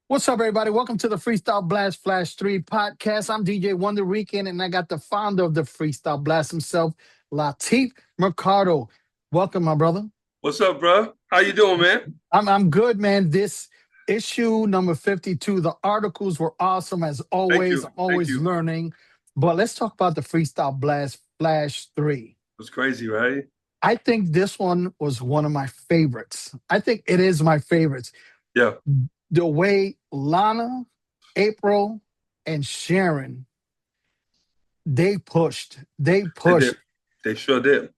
What's up, everybody? Welcome to the Freestyle Blast Flash 3 podcast. I'm DJ WonderRican, and I got the founder of the Freestyle Blast himself, Latif Mercado. Welcome, my brother. What's up, bro? How you doing, man? I'm good, man. This issue number 52, the articles were awesome as Thank always. you. I'm Thank always you. learning. But let's talk about the Freestyle Blast Flash 3. It's crazy, right? I think this one was one of my favorites. I think it is my favorites. Yeah. The way Lanah, April, and Sharyn they They pushed. did. They sure did.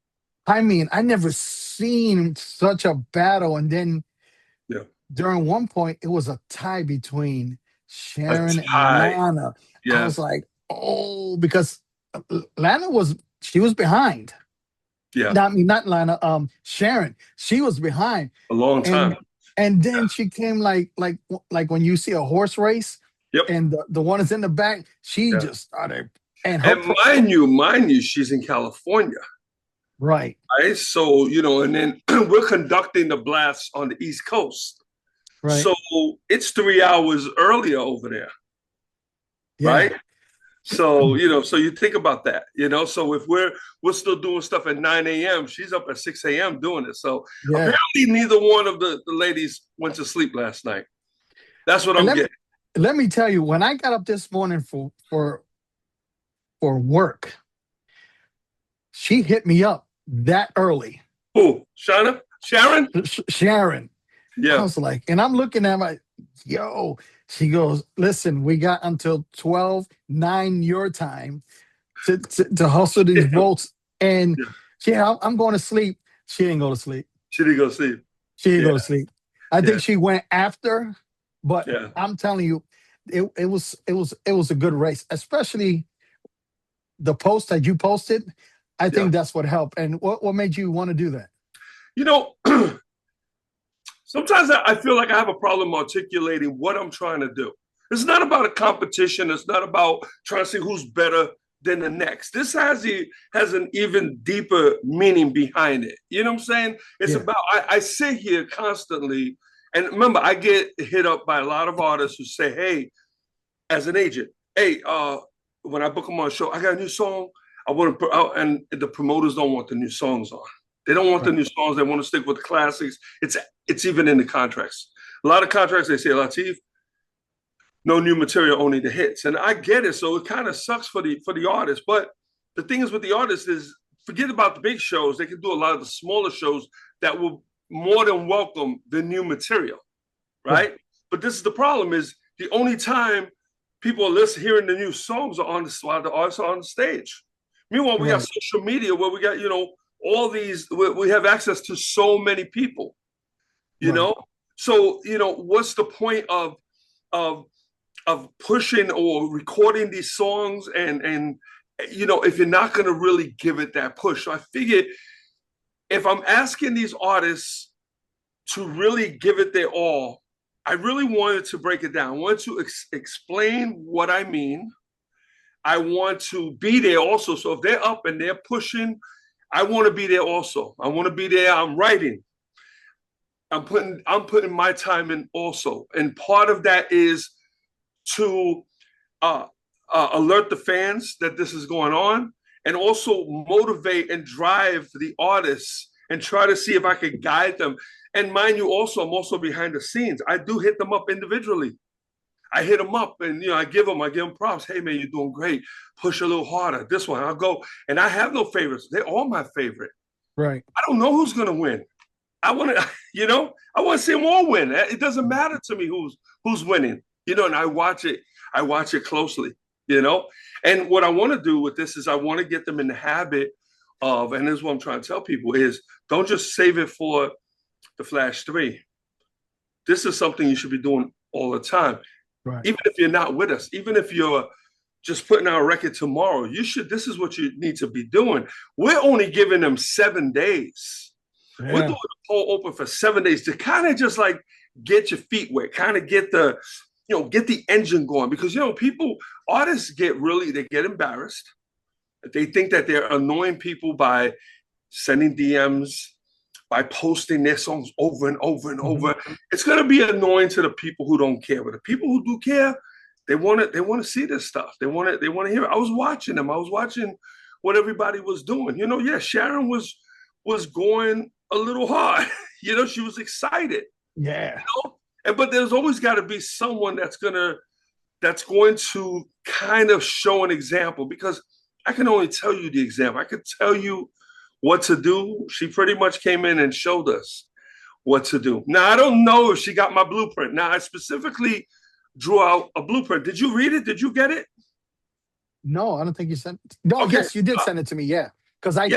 I mean, I never seen such a battle. And then Yeah. during one point, it was a tie between A Sharyn and tie. Lanah. I was Yes. like, oh, because Lanah she was behind. Yeah. Not me, not Lanah. Sharyn, she was behind, A long and time. then she came like when you see a horse race, Yep. and the one is in the back, she Yeah. just started, and And mind you, she's in California, right, right? So, and then we're conducting the blasts on the East Coast. right, So it's 3 hours earlier over there, yeah, right? So, so you think about that, so if we're still doing stuff at 9 a.m., she's up at 6 a.m. doing it. So yeah. apparently neither one of the ladies went to sleep last night. That's what And I'm getting. let me tell you, when I got up this morning for work, she hit me up that early. Who? Sharyn? Sharyn. I Yeah. was like, and I'm looking at my, yo, she goes, listen, we got until 12/9 your time to hustle these Yeah. votes. And Yeah. yeah, I'm going to sleep. She didn't go to sleep. She didn't go sleep. She didn't Yeah. go to sleep. I Yeah. think she went after, but Yeah. I'm telling you, it was a good race, especially the post that you posted. I think that's what helped. And what made you want to do that? You know, sometimes I feel like I have a problem articulating what I'm trying to do. It's not about a competition. It's not about trying to see who's better than the next. This has an even deeper meaning behind it. You know what I'm saying? It's Yeah. about, I sit here constantly, and remember, I get hit up by a lot of artists who say, hey, as an agent, hey, when I book them on a show, I got a new song. I want to put out, and the promoters don't want the new songs on. They don't want the Right. new songs. They want to stick with the classics. It's even in the contracts. A lot of contracts, they say, Latif, no new material, only the hits. And I get it. So it kind of sucks for the artist. But the thing is with the artists is, forget about the big shows. They can do a lot of the smaller shows that will more than welcome the new material, right? But this is the problem: is the only time people are hearing the new songs are while the artists are on the stage. Meanwhile, we got Right. social media where we got all these. We have access to so many people. Right. So what's the point of of pushing or recording these songs and if you're not going to really give it that push? So I figured if I'm asking these artists to really give it their all, I really wanted to break it down. I wanted to explain what I mean. I want to be there also. So if they're up and they're pushing, I want to be there also. I want to be there. I'm writing. I'm putting my time in also. And part of that is to alert the fans that this is going on, and also motivate and drive the artists and try to see if I can guide them. And mind you, also, I'm also behind the scenes. I do hit them up individually. I hit them up and I give them props. Hey man, you're doing great. Push a little harder. This one, I'll go. And I have no favorites. They're all my favorite. Right. I don't know who's gonna win. I want to, I want to see them all win. It doesn't matter to me who's winning. And I watch it closely. And what I want to do with this is I want to get them in the habit of, and this is what I'm trying to tell people, is don't just save it for the Flash 3. This is something you should be doing all the time. Right. Even if you're not with us, even if you're just putting out a record tomorrow, this is what you need to be doing. We're only giving them 7 days. Yeah. We're doing the poll open for 7 days to kind of just like get your feet wet, kind of get the engine going. Because, artists get embarrassed. They think that they're annoying people by sending DMs, by posting their songs over and over and over. It's going to be annoying to the people who don't care, but the people who do care, they want to see this stuff. They want to hear it. I was watching them. I was watching what everybody was doing. You know, yeah, Sharyn was going a little hard. You know, she was excited. Yeah. You know? But there's always got to be someone that's going to kind of show an example, because I can only tell you the example. I could tell you what to do. She pretty much came in and showed us what to do. Now, I don't know if she got my blueprint. Now, I specifically drew out a blueprint. Did you read it? Did you get it? No, I don't think you sent it. No, Okay. yes, you did send it to me. Yeah. Because I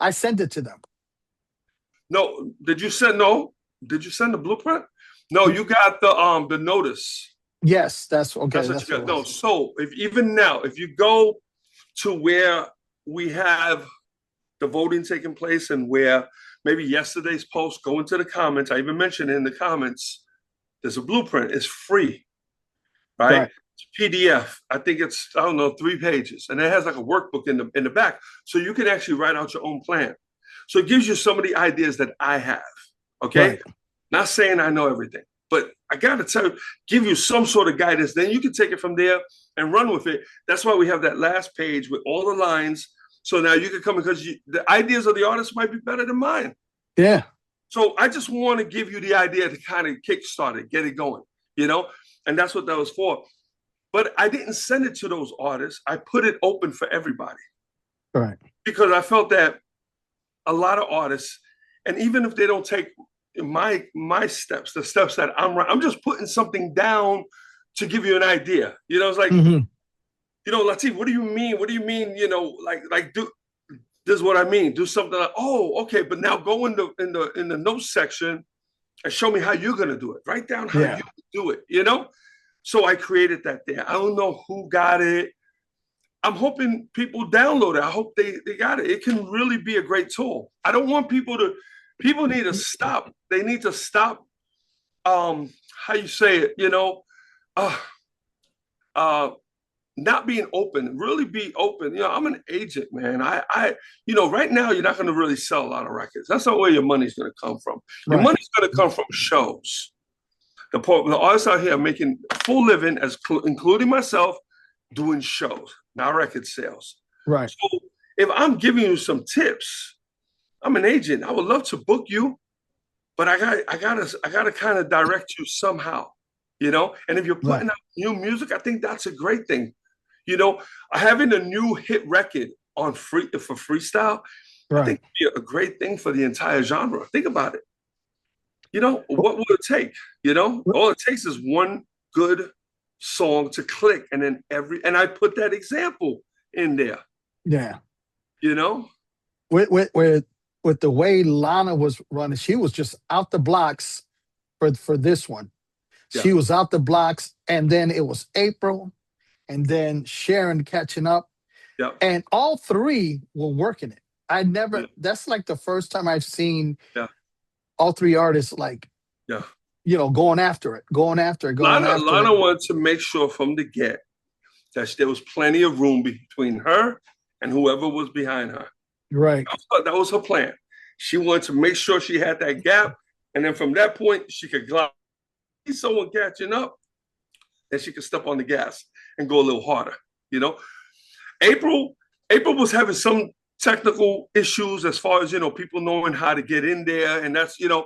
sent it to them. No, did you send the blueprint? No, you got the notice. Yes, that's okay. That's what you got. No, so if you go to where we have the voting taking place, and where maybe yesterday's post, go into the comments. I even mentioned in the comments, there's a blueprint. It's free, right? It's PDF. I think it's, I don't know, 3 pages, and it has like a workbook in the back, so you can actually write out your own plan. So it gives you some of the ideas that I have. Okay, right. Not saying I know everything, but I got to give you some sort of guidance. Then you can take it from there and run with it. That's why we have that last page with all the lines. So now you can come, because the ideas of the artist might be better than mine. Yeah. So I just want to give you the idea to kind of kickstart it, get it going, you know? And that's what that was for. But I didn't send it to those artists. I put it open for everybody. Right. Because I felt that a lot of artists, and even if they don't take my steps, the steps that I'm just putting something down to give you an idea. You know, it's like, you know, Latif, what do you mean? What do you mean? You know, like do this is what I mean. Do something like, oh, okay, but now go in the notes section and show me how you're gonna do it. Write down how you do it, you know? So I created that there. I don't know who got it. I'm hoping people download it. I hope they got it. It can really be a great tool. I don't want people need to stop. They need to stop, how you say it, you know, not being open, really be open. You know, I'm an agent, man. I you know, right now you're not going to really sell a lot of records. That's not where your money's going to come from. Your money's going to come from shows. The artists out here are making a full living, including myself, doing shows, not record sales. Right. So if I'm giving you some tips, I'm an agent. I would love to book you, but I gotta kind of direct you somehow, you know. And if you're putting out new music, I think that's a great thing. You know, having a new hit record on for freestyle, I think would be a great thin for the entire genre. Think about it. You know, what would it take? You know, all it takes is one good song to click, and then and I put that example in there. Yeah. You know? With the way Lanah was running, she was just out the blocks for this one. Yeah. She was out the blocks, and then it was April, and then Sharyn catching up. Yeah. And all 3 were working it. That's like the first time I've seen all 3 artists you know, going after it. Lanah wanted to make sure from the get that there was plenty of room between her and whoever was behind her. Right. That was her plan. She wanted to make sure she had that gap, and then from that point, she could glide. Someone catching up, and she could step on the gas and go a little harder. You know, April was having some technical issues as far as, you know, people knowing how to get in there, and that's, you know,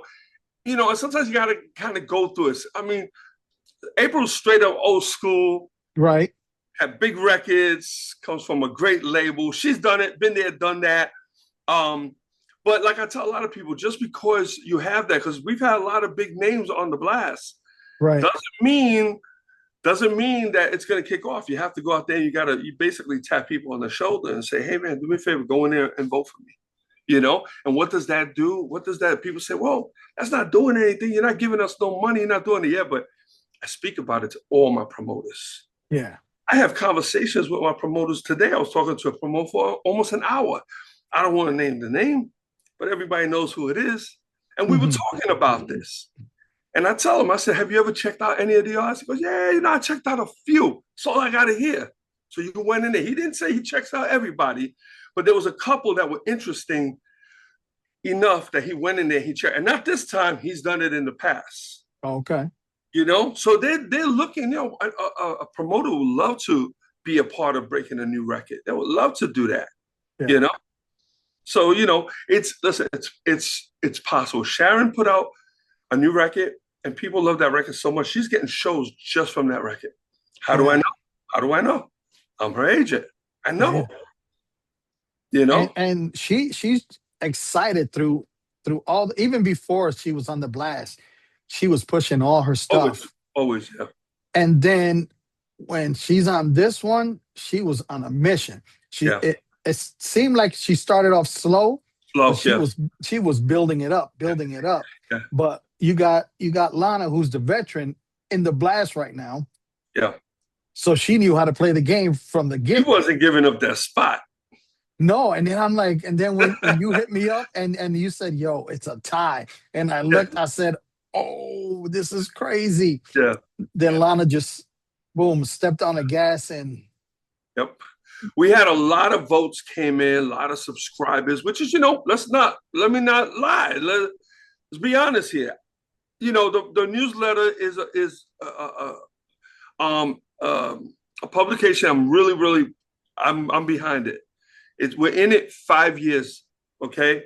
and sometimes you got to kind of go through it. I mean, April's straight up old school. Right. Had big records, comes from a great label. She's done it, been there, done that. But like I tell a lot of people, just because you have that, because we've had a lot of big names on the blast, doesn't mean that it's going to kick off. You have to go out there and you basically tap people on the shoulder and say, hey man, do me a favor, go in there and vote for me. You know, and what does that do? People say, well, that's not doing anything. You're not giving us no money. You're not doing it yet. But I speak about it to all my promoters. Yeah. I have conversations with my promoters today. I was talking to a promoter for almost an hour. I don't want to name the name, but everybody knows who it is. And we were talking about this. And I tell him, I said, have you ever checked out any of the artists? He goes, yeah, you know, I checked out a few. That's all I got to hear. So you went in there. He didn't say he checks out everybody, but there was a couple that were interesting, enough that he went in there, he checked. And not this time, he's done it in the past. Okay. You know, so they're looking, a promoter would love to be a part of breaking a new record. They would love to do that, you know? So, it's possible. Sharyn put out a new record and people love that record so much. She's getting shows just from that record. How do I know? How do I know? I'm her agent. I know. And she's excited through all, even before she was on the blast, she was pushing all her stuff. Always, yeah. And then when she's on this one, she was on a mission. It seemed like she started off slow. She was building it up. Yeah. But you got Lanah, who's the veteran in the blast right now. Yeah. So she knew how to play the game from the get. She wasn't giving up that spot. No, and then I'm like, and then when you hit me up and you said, "Yo, it's a tie," and I looked, I said, "Oh, this is crazy." Yeah. Then Lanah just, boom, stepped on the gas and. Yep. We had a lot of votes came in, a lot of subscribers, which is, let me not lie. Let's be honest here. The newsletter is a publication. I'm really, I'm behind it. We're in it 5 years. Okay.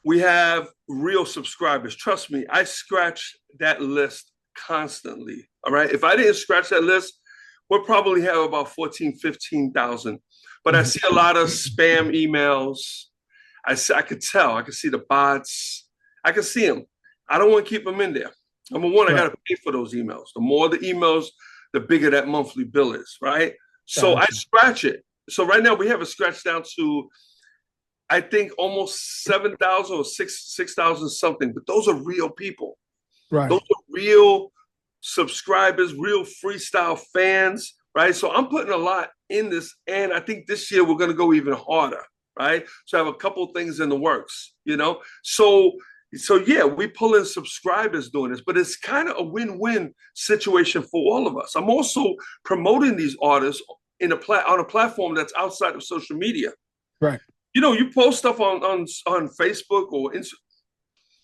We have real subscribers. Trust me, I scratch that list constantly. All right. If I didn't scratch that list, we'll probably have about 14, 15,000. But I see a lot of spam emails. I could tell. I could see the bots. I can see them. I don't want to keep them in there. Number one, I got to pay for those emails. The more the emails, the bigger that monthly bill is, right? So I scratch it. So right now we have it scratched down to, I think, almost 7,000 or 6,000 something. But those are real people. Right. Those are real subscribers, real freestyle fans, right? So I'm putting a lot in this, and I think this year we're going to go even harder, right? So I have a couple things in the works, So yeah, we pull in subscribers doing this, but it's kind of a win-win situation for all of us. I'm also promoting these artists on a platform that's outside of social media. Right. You post stuff on Facebook or Instagram.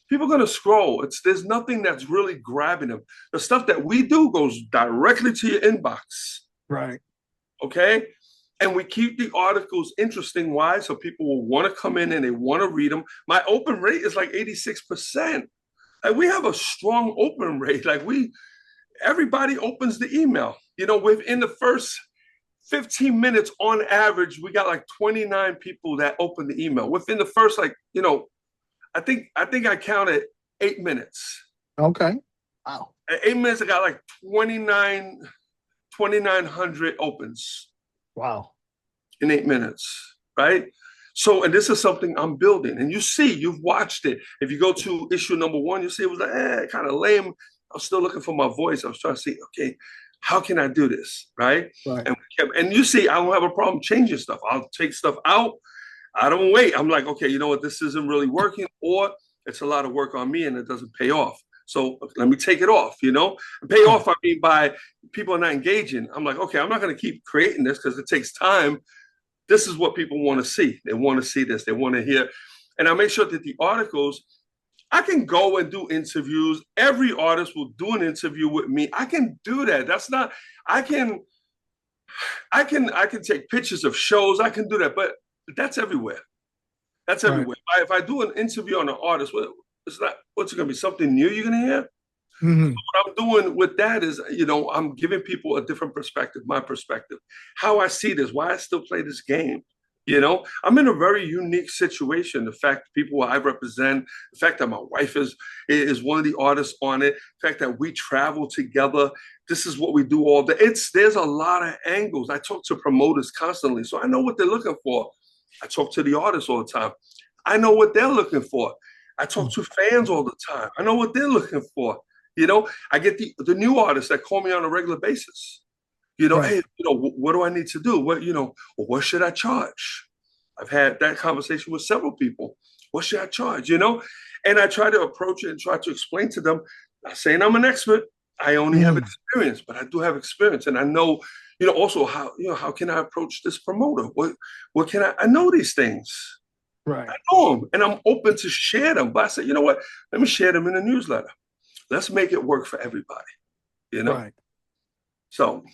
People are going to scroll. There's nothing that's really grabbing them. The stuff that we do goes directly to your inbox. Right. Okay. And we keep the articles interesting. Why? So people will want to come in and they want to read them. My open rate is like 86%. Like, we have a strong open rate. Like, everybody opens the email. Within the first 15 minutes on average, we got like 29 people that open the email. Within the first, I think I counted 8 minutes. Okay. Wow. At 8 minutes, I got like 2,900 opens. Wow. In 8 minutes, right? So, and this is something I'm building. And you've watched it. If you go to issue number 1, you see it was like, kind of lame. I was still looking for my voice. I was trying to see, okay, how can I do this, right? And you see, I don't have a problem changing stuff. I'll take stuff out. I don't wait. I'm like, okay, you know what? This isn't really working, or it's a lot of work on me and it doesn't pay off. So let me take it off, And pay off, I mean, by people are not engaging. I'm like, okay, I'm not going to keep creating this because it takes time. This is what people want to see. They want to see this. They want to hear. And I make sure that the articles, I can go and do interviews. Every artist will do an interview with me. I can do that. I can take pictures of shows. I can do that, but that's everywhere. That's everywhere. Right. If I do an interview on an artist, what's it going to be? Something new you're going to hear? Mm-hmm. So what I'm doing with that is, I'm giving people a different perspective, my perspective, how I see this, why I still play this game. I'm in a very unique situation. The fact that people I represent, the fact that my wife is one of the artists on it, the fact that we travel together, this is what we do all day. There's a lot of angles. I talk to promoters constantly, so I know what they're looking for. I talk to the artists all the time. I know what they're looking for. I talk to fans all the time. I know what they're looking for. I get the new artists that call me on a regular basis. Hey, what do I need to do? What should I charge? I've had that conversation with several people. What should I charge? And I try to approach it and try to explain to them, not saying I'm an expert. I only have experience, but I do have experience. And I know, also how can I approach this promoter? What can I know these things, Right. I know them, and I'm open to share them. But I said, you know what? Let me share them in a newsletter. Let's make it work for everybody. You know. Right. So.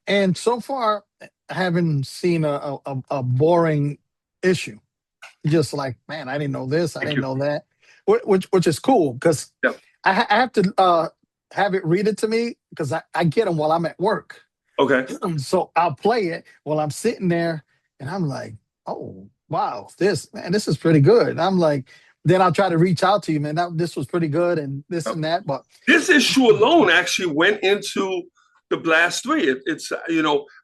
And so far, I haven't seen a boring issue. Just like, man, I didn't know this, I Thank didn't you. know that, which is cool because Yeah. I have to have it read it to me because I get them while I'm at work. Okay. So I'll play it while I'm sitting there, and I'm like, oh wow, this is pretty good. And I'm like, then I'll try to reach out to you, man. This was pretty good, and this Yep. and that. But This issue alone actually went into the Blast 3. It's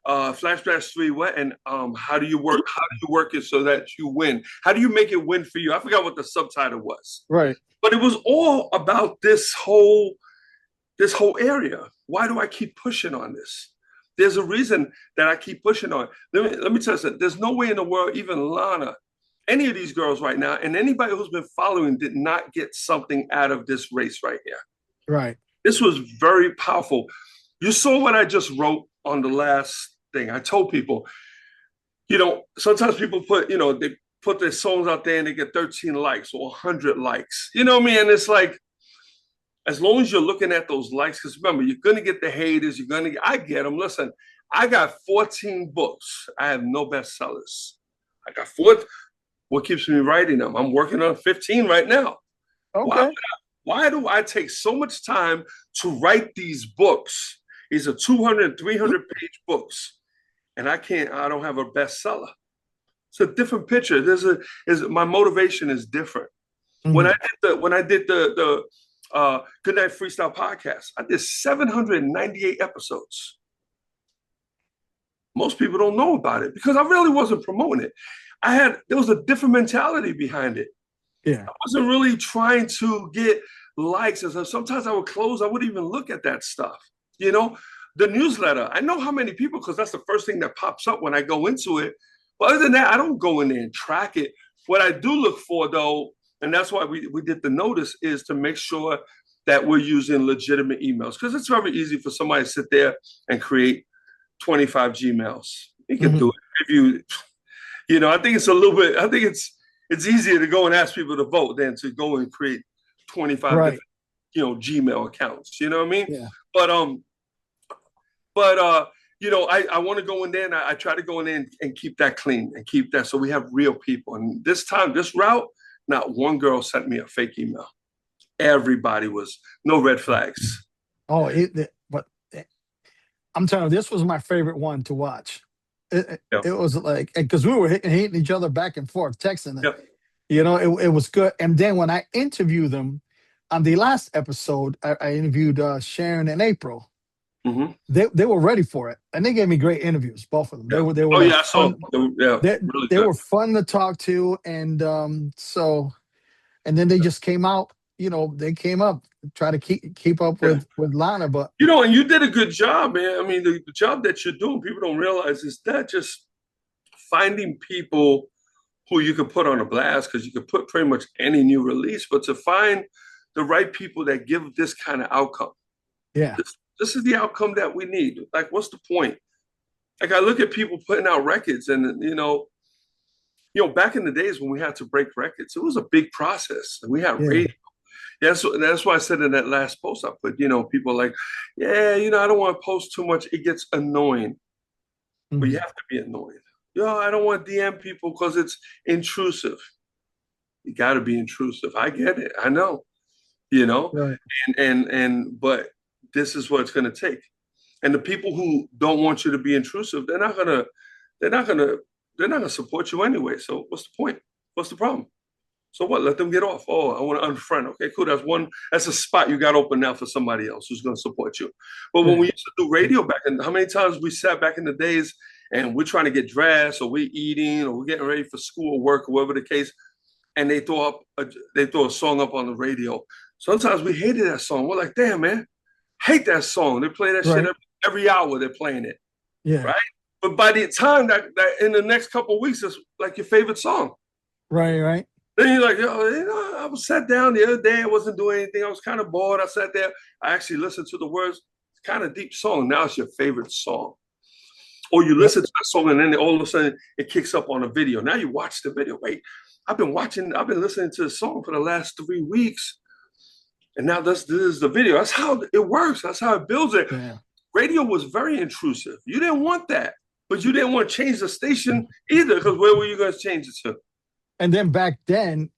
Flash Blast 3 what, and how do you work it so that you win? How do you make it win for you? I forgot what the subtitle was. right. But it was all about this whole area. Why do I keep pushing on this? There's a reason that I keep pushing on. Let me tell you something. There's no way in the world, even Lanah, any of these girls right now, and anybody who's been following did not get something out of this race right here. Right. This was very powerful. You saw what I just wrote on the last thing. I told people, sometimes people they put their songs out there and they get 13 likes or 100 likes. You know what I mean? And it's like, as long as you're looking at those likes, because remember, you're going to get the haters. I get them. Listen, I got 14 books. I have no bestsellers. I got 4. What keeps me writing them? I'm working on 15 right now. Okay. Why do I take so much time to write these books? These are 200, 300 page books, and I don't have a bestseller. It's a different picture. My motivation is different. Mm-hmm. When I did the Good Night Freestyle podcast, I did 798 episodes. Most people don't know about it because I really wasn't promoting it. There was a different mentality behind it. Yeah. I wasn't really trying to get likes. And sometimes I would close, I wouldn't even look at that stuff. The newsletter, I know how many people, because that's the first thing that pops up when I go into it. But other than that, I don't go in there and track it. What I do look for, though, and that's why we did the notice, is to make sure that we're using legitimate emails, because it's very easy for somebody to sit there and create 25 Gmails. You can do it. If I think it's a little bit, I think it's easier to go and ask people to vote than to go and create 25 different, Gmail accounts. You know what I mean? Yeah. But I want to go in there, and I try to go in there and keep that clean and keep that so we have real people. And this route, not one girl sent me a fake email. Everybody was no red flags. Oh, but I'm telling you, this was my favorite one to watch. It was like, because we were hitting each other back and forth, texting. Yep. It was good. And then when I interviewed them on the last episode, I interviewed Sharyn and April. Mm-hmm. They were ready for it, and they gave me great interviews, both of them. Yeah. They were. Oh yeah, I saw. They were fun to talk to, and and then they just came out. They came up, try to keep up with Lanah, but and you did a good job, man. I mean, the job that you're doing, people don't realize, is not just finding people who you could put on a blast, because you could put pretty much any new release, but to find the right people that give this kind of outcome. Yeah. This is the outcome that we need. Like, what's the point? Like, I look at people putting out records, and back in the days when we had to break records, it was a big process. We had radio. That's why I said in that last post I put, people are like, yeah, I don't want to post too much. It gets annoying. But you have to be annoying. I don't want to DM people because it's intrusive. You got to be intrusive. I get it. I know. Right. But this is what it's going to take. And the people who don't want you to be intrusive, they're not gonna support you anyway. So what's the point? What's the problem? So what? Let them get off. Oh, I want to unfriend. Okay, cool. That's a spot you got open now for somebody else who's going to support you. But when we used to do radio back in, how many times we sat back in the days and we're trying to get dressed, or we're eating, or we're getting ready for school or work, or whatever the case, and they throw a song up on the radio. Sometimes we hated that song. We're like, damn, man, hate that song. They play that shit every hour. They're playing it. Yeah. Right. But by the time that in the next couple of weeks, it's like your favorite song. Right. Then you're like, I was sat down the other day. I wasn't doing anything. I was kind of bored. I sat there. I actually listened to the words. It's kind of deep song. Now it's your favorite song. Or you listen to that song and then all of a sudden it kicks up on a video. Now you watch the video. Wait, I've been listening to the song for the last 3 weeks. And now this is the video. That's how it works. That's how it builds it. Yeah. Radio was very intrusive. You didn't want that, but you didn't want to change the station either, because where were you going to change it to? And then back then,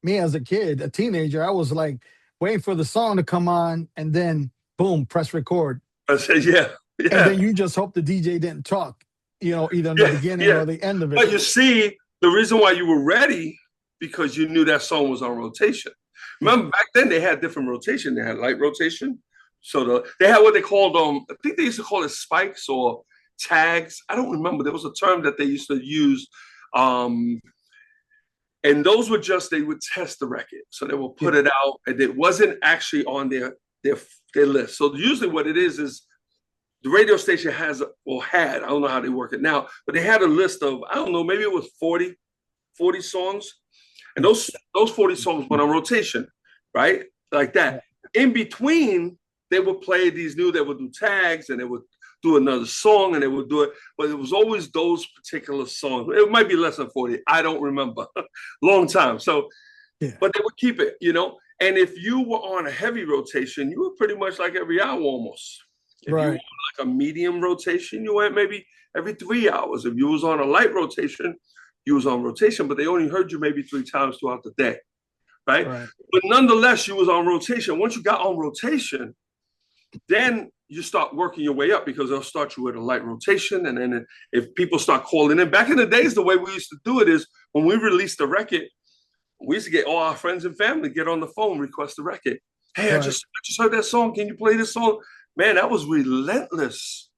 me as a kid, a teenager, I was like waiting for the song to come on and then boom, press record. I said, yeah. And then you just hope the DJ didn't talk, either in the beginning or the end of it. But you see, the reason why you were ready, because you knew that song was on rotation. Remember, back then they had different rotation. They had light rotation. So they had what they called, I think they used to call it spikes or tags. I don't remember. There was a term that they used to use. And those were just, they would test the record. So they will put it out, and it wasn't actually on their list. So usually what it is the radio station had, I don't know how they work it now, but they had a list of, I don't know, maybe it was 40 songs. And those 40 songs went on rotation, right? Like that. In between, they would play these they would do tags, and they would do another song, and they would do it. But it was always those particular songs. It might be less than 40. I don't remember. Long time. So, but they would keep it, And if you were on a heavy rotation, you were pretty much like every hour almost. If you were on like a medium rotation, you went maybe every 3 hours. If you was on a light rotation, you was on rotation, but they only heard you maybe 3 times throughout the day, right? But nonetheless, you was on rotation. Once you got on rotation, then you start working your way up, because they'll start you with a light rotation. And then if people start calling in, back in the days, the way we used to do it is when we released the record, we used to get all our friends and family, get on the phone, request the record. Hey, I just heard that song. Can you play this song? Man, that was relentless,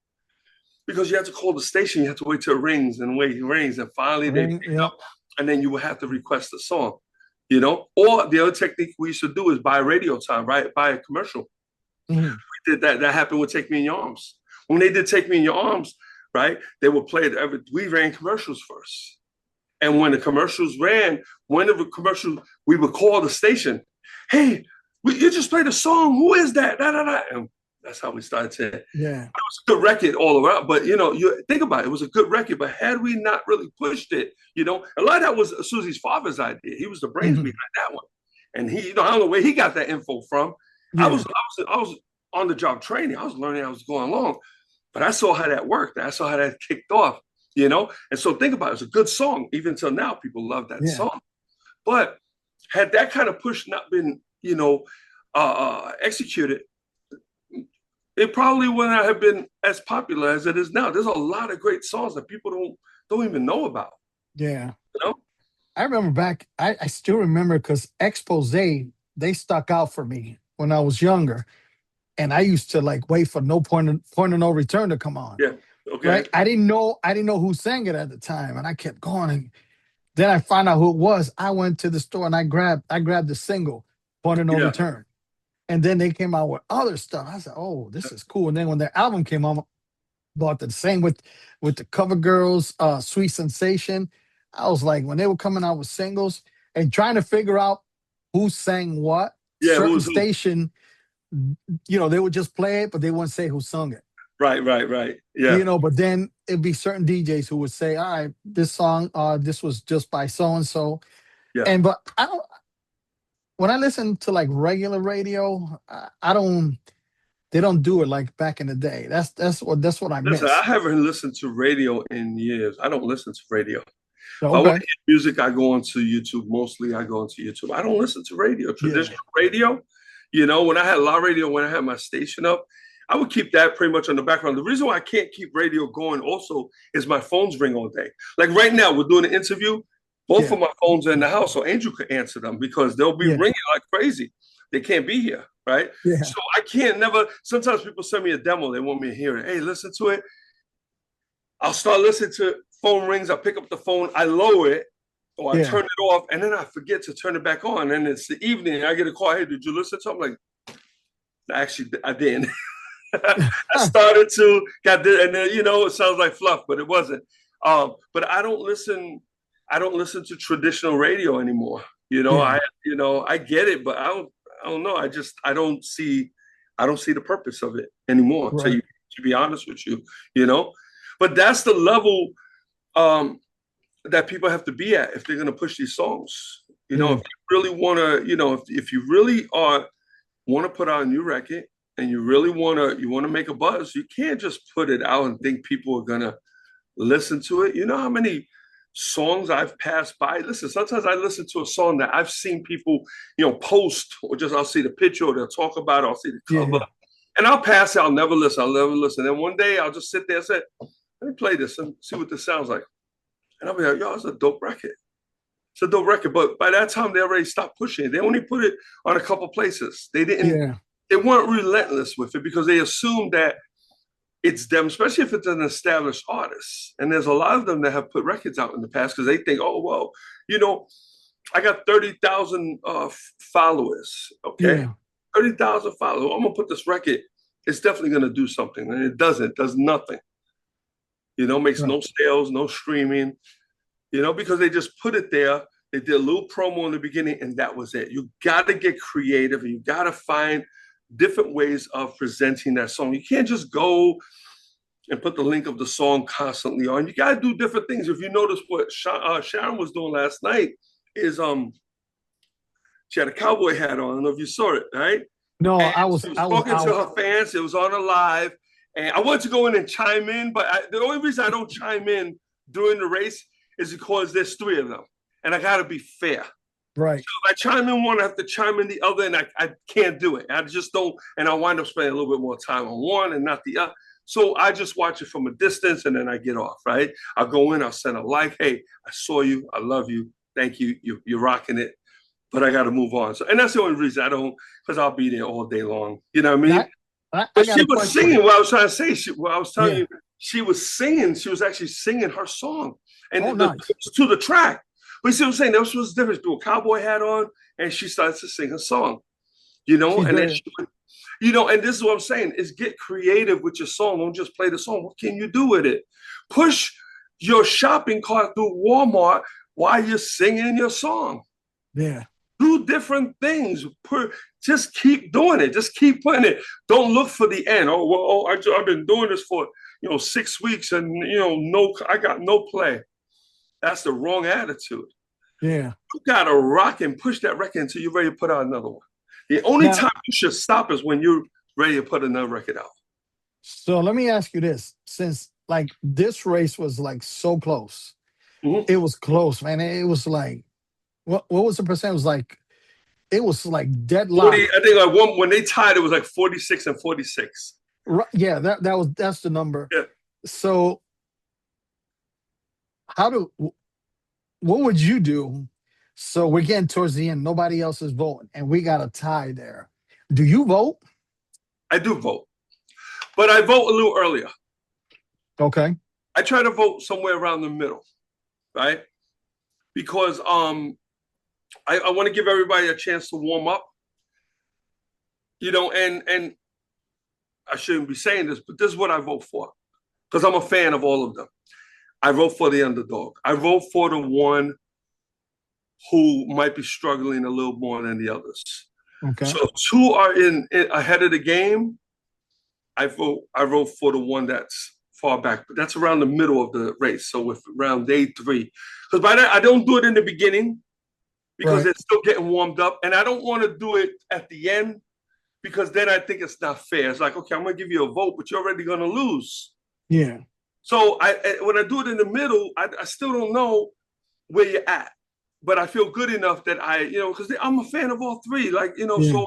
because you have to call the station. You have to wait till it rings and wait, it rings. And finally they pick up, and then you will have to request the song, Or the other technique we used to do is buy radio time, right? Buy a commercial. We did that. That happened with Take Me in Your Arms. When they did Take Me in Your Arms, right, they would play it. We ran commercials first. And when the commercials ran, we would call the station. Hey, you just played a song. Who is that? And that's how we started to. It was a good record all around. But, you think about it. It was a good record. But had we not really pushed it, a lot of that was Susie's father's idea. He was the brains behind that one. And he, I don't know where he got that info from. I was on the job training. I was learning. I was going along. But I saw how that worked. I saw how that kicked off, And so think about it. It's a good song. Even till now, people love that song. But had that kind of push not been, executed, it probably would not have been as popular as it is now. There's a lot of great songs that people don't even know about. Yeah. I remember back, I still remember, because Expose, they stuck out for me when I was younger. And I used to wait for no point of no return to come on. Yeah. Okay. Right? I didn't know who sang it at the time. And I kept going. And then I found out who it was. I went to the store and I grabbed the single, Point of No Return. And then they came out with other stuff. I said, oh, this is cool. And then when their album came out, bought the same with the Cover Girls, Sweet Sensation. I was like, when they were coming out with singles and trying to figure out who sang what, certain station, they would just play it, but they wouldn't say who sung it. Right. Yeah. But then it'd be certain DJs who would say, all right, this song, this was just by so-and-so. Yeah. But when I listen to regular radio, they don't do it like back in the day. That's what I miss. I haven't listened to radio in years. I don't listen to radio. Okay. If I want to hear music, I go onto YouTube. Mostly I go onto YouTube. I don't listen to radio. Traditional radio, when I had La Radio, when I had my station up, I would keep that pretty much on the background. The reason why I can't keep radio going also is my phones ring all day. Like right now, we're doing an interview. Both of my phones are in the house, so Angel could answer them because they'll be ringing like crazy. They can't be here, right? Yeah. So I can't sometimes people send me a demo. They want me to hear it. Hey, listen to it. I'll start listening to phone rings. I pick up the phone. I lower it or I turn it off, and then I forget to turn it back on. And it's the evening, and I get a call. Hey, did you listen to it? I'm like, actually, I didn't. I started to, and then, it sounds like fluff, but it wasn't. But I don't listen to traditional radio anymore. I get it, but I don't know. I don't see the purpose of it anymore. Right. To be honest with you, But that's the level that people have to be at if they're going to push these songs. You know, if you really want to, you know, if you really want to put out a new record and you really want to make a buzz, you can't just put it out and think people are going to listen to it. You know how many songs I've passed by? Listen, sometimes I listen to a song that I've seen people, you know, post, or just I'll see the picture or they'll talk about it, I'll see the cover. And I'll pass it, I'll never listen. Then one day I'll just sit there and say, let me play this and see what this sounds like. And I'll be like, yo, it's a dope record. It's a dope record. But by that time, they already stopped pushing it. They only put it on a couple places. They didn't, they weren't relentless with it because they assumed that it's them, especially if it's an established artist. And there's a lot of them that have put records out in the past because they think, oh, well, you know, I got 30,000 followers, okay? 30,000 followers. I'm going to put this record. It's definitely going to do something. And it doesn't. It does nothing. You know, makes no sales, no streaming, you know, because they just put it there. They did a little promo in the beginning, and that was it. You got to get creative, and you got to find different ways of presenting that song. You can't just go and put the link of the song constantly on. You got to do different things. If you notice what Sharyn was doing last night is she had a cowboy hat on. I don't know if you saw it, right? No, and I was talking to her fans. It was on a live. And I wanted to go in and chime in, but the only reason I don't chime in during the race is because there's 3 of them. And I got to be fair. Right. So if I chime in one, I have to chime in the other, and I can't do it. I just don't, and I wind up spending a little bit more time on one and not the other. So I just watch it from a distance, and then I get off, right? I'll go in, I'll send a like, hey, I saw you, I love you, thank you, you're rocking it, but I got to move on. So, and that's the only reason I don't, because I'll be there all day long. You know what I mean? But she was singing what I was trying to say. I was telling you, she was singing. She was actually singing her song. And to the track. But you see what I'm saying? That was the difference. Do a cowboy hat on, and she starts to sing a song. You know? And then you know, and this is what I'm saying, is get creative with your song. Don't just play the song. What can you do with it? Push your shopping cart through Walmart while you're singing your song. Yeah. Do different things. Just keep doing it. Just keep putting it. Don't look for the end. Oh, well, I've been doing this for 6 weeks, and I got no play. That's the wrong attitude. Yeah, you gotta rock and push that record until you're ready to put out another one. The only time you should stop is when you're ready to put another record out. So let me ask you this: since like this race was like so close, it was close, man. It was like. What was the percent? It was like deadlock. 40, I think like when they tied, it was like 46 and 46. Right, yeah, that's the number. Yeah. So what would you do? So we're getting towards the end. Nobody else is voting, and we got a tie there. Do you vote? I do vote, but I vote a little earlier. Okay. I try to vote somewhere around the middle, right? Because I want to give everybody a chance to warm up, and I shouldn't be saying this, but this is what I vote for, because I'm a fan of all of them. I vote for the underdog. I vote for the one who might be struggling a little more than the others. Okay. So 2 are in ahead of the game. I vote for the one that's far back, but that's around the middle of the race. So with around day 3, because by that I don't do it in the beginning. Because they're still getting warmed up. And I don't want to do it at the end, because then I think it's not fair. It's like, okay, I'm going to give you a vote, but you're already going to lose. Yeah. So when I do it in the middle, I still don't know where you're at. But I feel good enough that because I'm a fan of all 3. So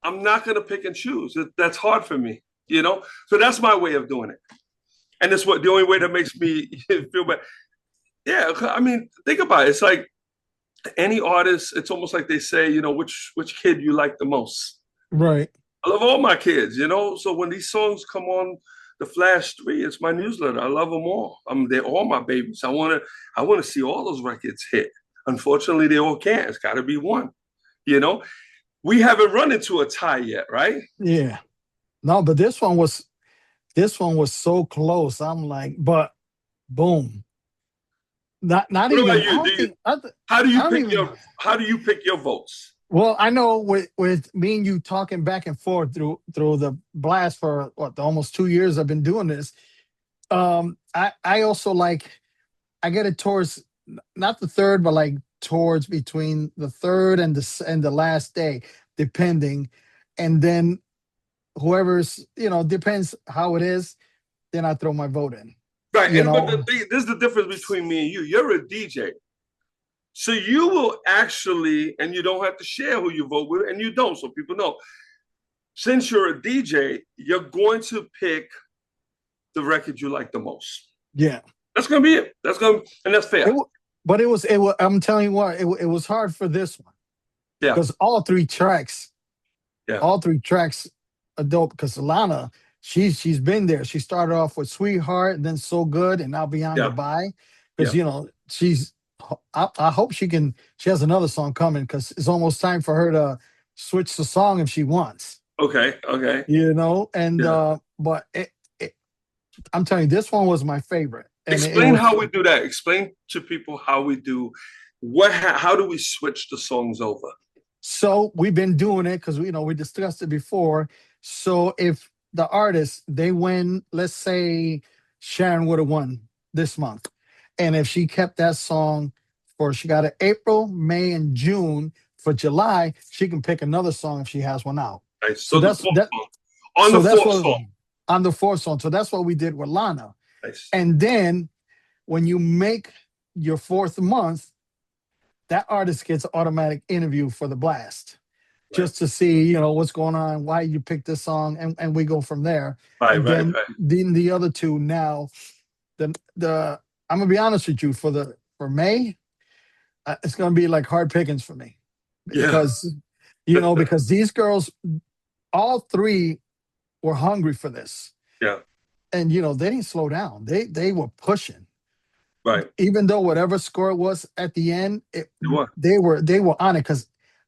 I'm not going to pick and choose. That's hard for me, So that's my way of doing it. And that's the only way that makes me feel bad. Yeah, I mean, think about it. It's like, any artist, it's almost like they say, which kid you like the most. Right. I love all my kids, So when these songs come on the Flash 3, it's my newsletter. I love them all. They're all my babies. I want to see all those records hit. Unfortunately, they all can't. It's got to be one. We haven't run into a tie yet, right? Yeah. No, but this one was so close. I'm like, but boom. Not what even. About you? How do you pick your votes? Well, I know with me and you talking back and forth through the blast for almost 2 years I've been doing this. I also like, I get it towards not the third, but like towards between the third and the last day, depending, and then whoever's, depends how it is. Then I throw my vote in. Right. You And but know, this is the difference between me and you. You're a DJ. So you will actually, and you don't have to share who you vote with, and you don't, so people know. Since you're a DJ, you're going to pick the record you like the most. yeah. That's gonna be it. And that's fair. But it was. I'm telling you what, it was hard for this one. Yeah. Because all three tracks, Yeah. all three tracks are dope. Because Lanah, she's been there. She started off with Sweetheart, and then So Good, and now Beyond Yeah. Goodbye. Because Yeah. she's. I hope she has another song coming, because it's almost time for her to switch the song if she wants. Okay. Okay. And Yeah. but I'm telling you, this one was my favorite. And Explain how we do that. Explain to people how we do how do we switch the songs over? So we've been doing it because we discussed it before. So if the artist, they win, let's say Sharyn would have won this month, and if she kept that song she got it April, May, and June. For July, she can pick another song if she has one out. Nice. So that's that on the fourth song. On the fourth song. So that's what we did with Lanah. Nice. And then when you make your fourth month, that artist gets an automatic interview for the blast, just to see, what's going on, why you picked this song, and we go from there. Right, and right. Then the other two now, the I'm gonna be honest with you, for May, it's gonna be like hard pickings for me, because because these girls, all three, were hungry for this. Yeah. And they didn't slow down. They were pushing. Right. Even though whatever score it was at the end, they were on it. Because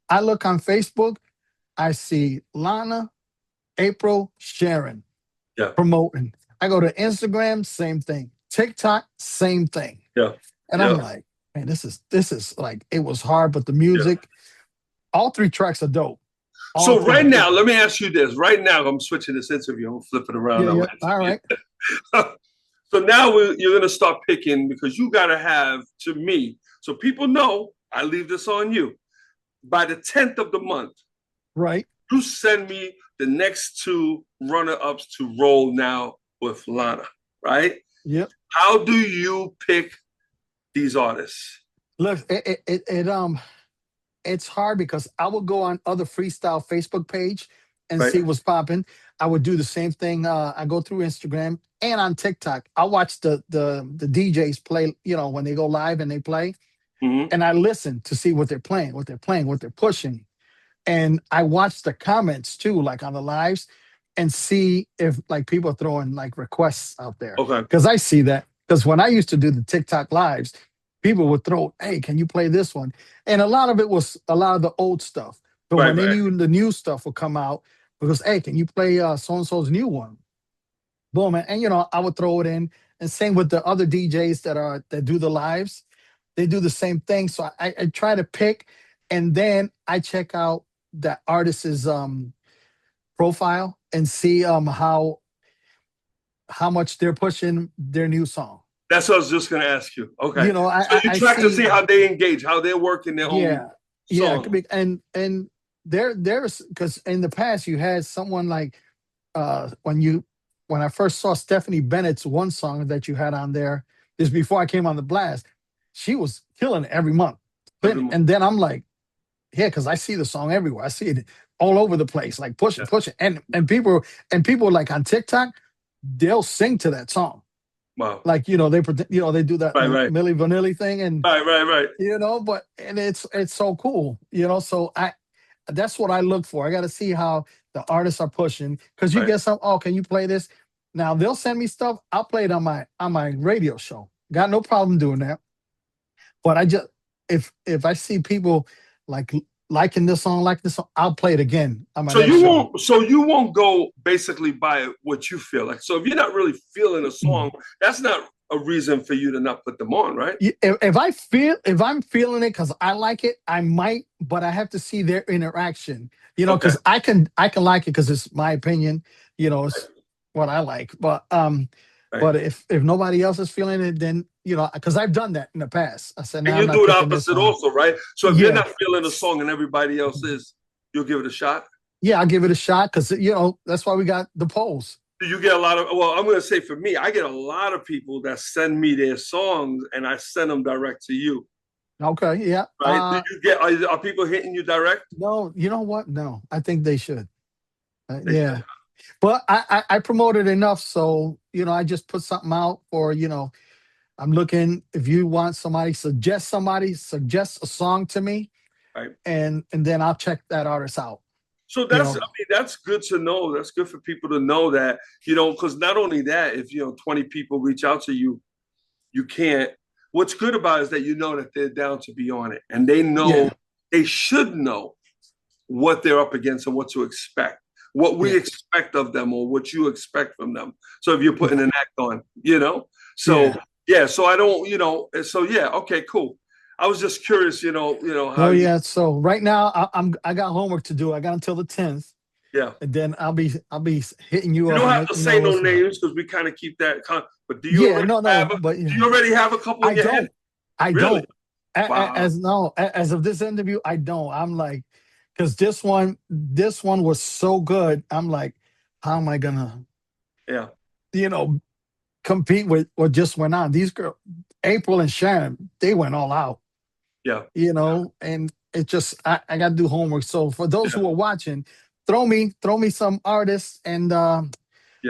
I look on Facebook, I see Lanah, April, Sharyn promoting. I go to Instagram, same thing. TikTok, same thing. Yeah. And I'm like, man, this is like, it was hard, but the music, all three tracks are dope. So right now, let me ask you this. Right now, I'm switching this interview. I'm flipping around. Yeah. All right. So now you're going to start picking, because you got to have, to me, so people know, I leave this on you. By the 10th of the month, right, you send me the next two runner-ups to roll now with Lanah, right? Yep. How do you pick these artists? Look, it's hard, because I would go on other freestyle Facebook page and see what's popping. I would do the same thing. I go through Instagram and on TikTok. I watch the DJs play, when they go live and they play. Mm-hmm. And I listen to see what they're playing, what they're pushing. And I watch the comments too, like on the lives, and see if like people are throwing like requests out there. Okay. Because I see that. Because when I used to do the TikTok lives, people would throw, hey, can you play this one? And a lot of it was a lot of the old stuff. But when they knew the new stuff would come out, because, hey, can you play so-and-so's new one? Boom. And I would throw it in. And same with the other DJs that do the lives. They do the same thing. So I try to pick, and then I check out the artist's profile and see how much they're pushing their new song. That's what I was just going to ask you. Okay. So you track to see how they engage, how they're working their own song. Yeah. And there's, because in the past you had someone like when I first saw Stephanie Bennett's one song that you had on there, is before I came on the blast, she was killing it every month. And then I'm like, yeah, because I see the song everywhere. I see it all over the place, like pushing. And people like on TikTok, they'll sing to that song. Wow. Like, they do that Milli Vanilli thing, and right. But it's so cool, so that's what I look for. I got to see how the artists are pushing, because you get some, can you play this? Now they'll send me stuff. I'll play it on my radio show. Got no problem doing that. But I just, if I see people liking this song, I'll play it again on my next show. So you won't go basically by what you feel like. So if you're not really feeling a song, that's not a reason for you to not put them on, right? If I'm feeling it because I like it, I might, but I have to see their interaction. Because I can like it because it's my opinion. It's what I like. But Right. But if nobody else is feeling it, then because I've done that in the past. I said, And "No, you I'm not do it picking this opposite one." also, right? So if you're Yeah, not feeling a song and everybody else is, you'll give it a shot. yeah, I'll give it a shot because that's why we got the polls. Do you get a lot of? Well, I'm going to say for me, I get a lot of people that send me their songs, and I send them direct to you. Okay, yeah. Right? Do you get? Are people hitting you direct? No, you know what? No, I think they should. They Yeah. should. But I promoted enough, so I just put something out for I'm looking. If you want suggest a song to me, Right. and then I'll check that artist out. So You that's, know, I mean, that's good to know. That's good for people to know that, because not only that, if 20 people reach out to you, you can't. What's good about it is that that they're down to be on it, and yeah, they should know what they're up against and what to expect, what we yeah, expect of them, or what you expect from them. So if you're putting yeah, an act on, so yeah. yeah, so I don't, so yeah, okay, cool. I was just curious, how Oh you, yeah. So right now I got homework to do. I got until the 10th, yeah. and then I'll be hitting you You up don't and have let to you know say no what's up. names because we kind of keep that. But Yeah, no, no, but do you already have a couple I in your head? don't. I Really? don't. Wow. As no, as of this interview, I don't. I'm like, because this one was so good. I'm like, how am I gonna, Yeah. you know, compete with what just went on? These girls, April and Sharon, they went all out, Yeah. and it just I got to do homework. So for those Yeah. who are watching, throw me some artists, and Yeah.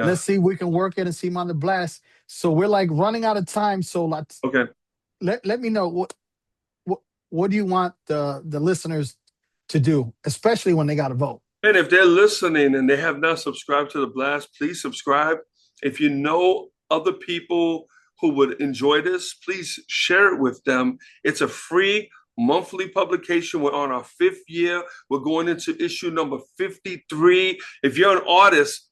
let's see if we can work it and see them on the blast. So we're like running out of time. So Okay. let me know what do you want the listeners to do, especially when they got to vote. And if they're listening and they have not subscribed to the Blast, please subscribe. If you know other people who would enjoy this, please share it with them. It's a free monthly publication. We're on our 5th year. We're going into issue number 53. If you're an artist,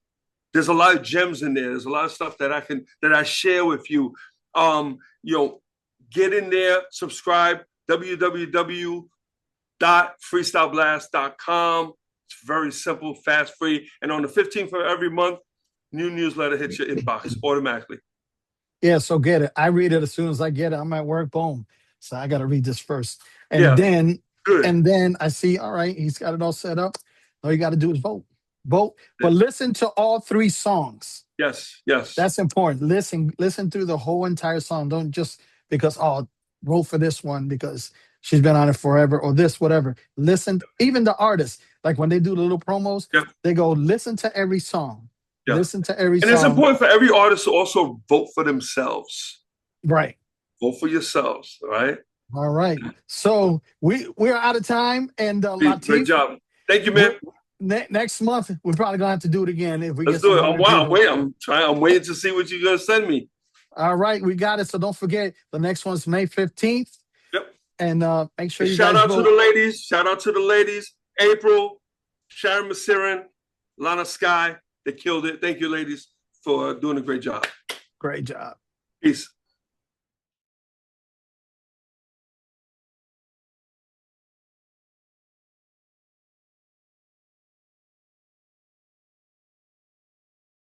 there's a lot of gems in there. There's a lot of stuff that I share with you. Get in there, subscribe, www.freestyleblast.com. It's very simple, fast, free. And on the 15th of every month, new newsletter hits your inbox automatically. Yeah, so get it. I read it as soon as I get it. I'm at work, boom. So I got to read this first. And Yeah, then good. and then I see, all right, he's got it all set up. All you got to do is vote. Vote, but listen to all 3 songs. Yes, yes. That's important. Listen through the whole entire song. Don't just because vote for this one because she's been on it forever or this whatever. Listen, even the artists, like when they do the little promos, Yeah. they go listen to every song. Yeah. Listen to every And song. it's important for every artist to also vote for themselves. Right. Vote for yourselves, all right? All right. So we're out of time, and Latif, great job. Thank you, man. Next month we're probably gonna have to do it again if we Let's get do it. some. I'm waiting to see what you're gonna send me. All right, we got it. So don't forget the next one's May 15th. Yep. And make sure you shout guys out vote. to the ladies. Shout out to the ladies. April, Sharyn Maceren, Lanah Skye. They killed it. Thank you, ladies, for doing a great job. Great job. Peace.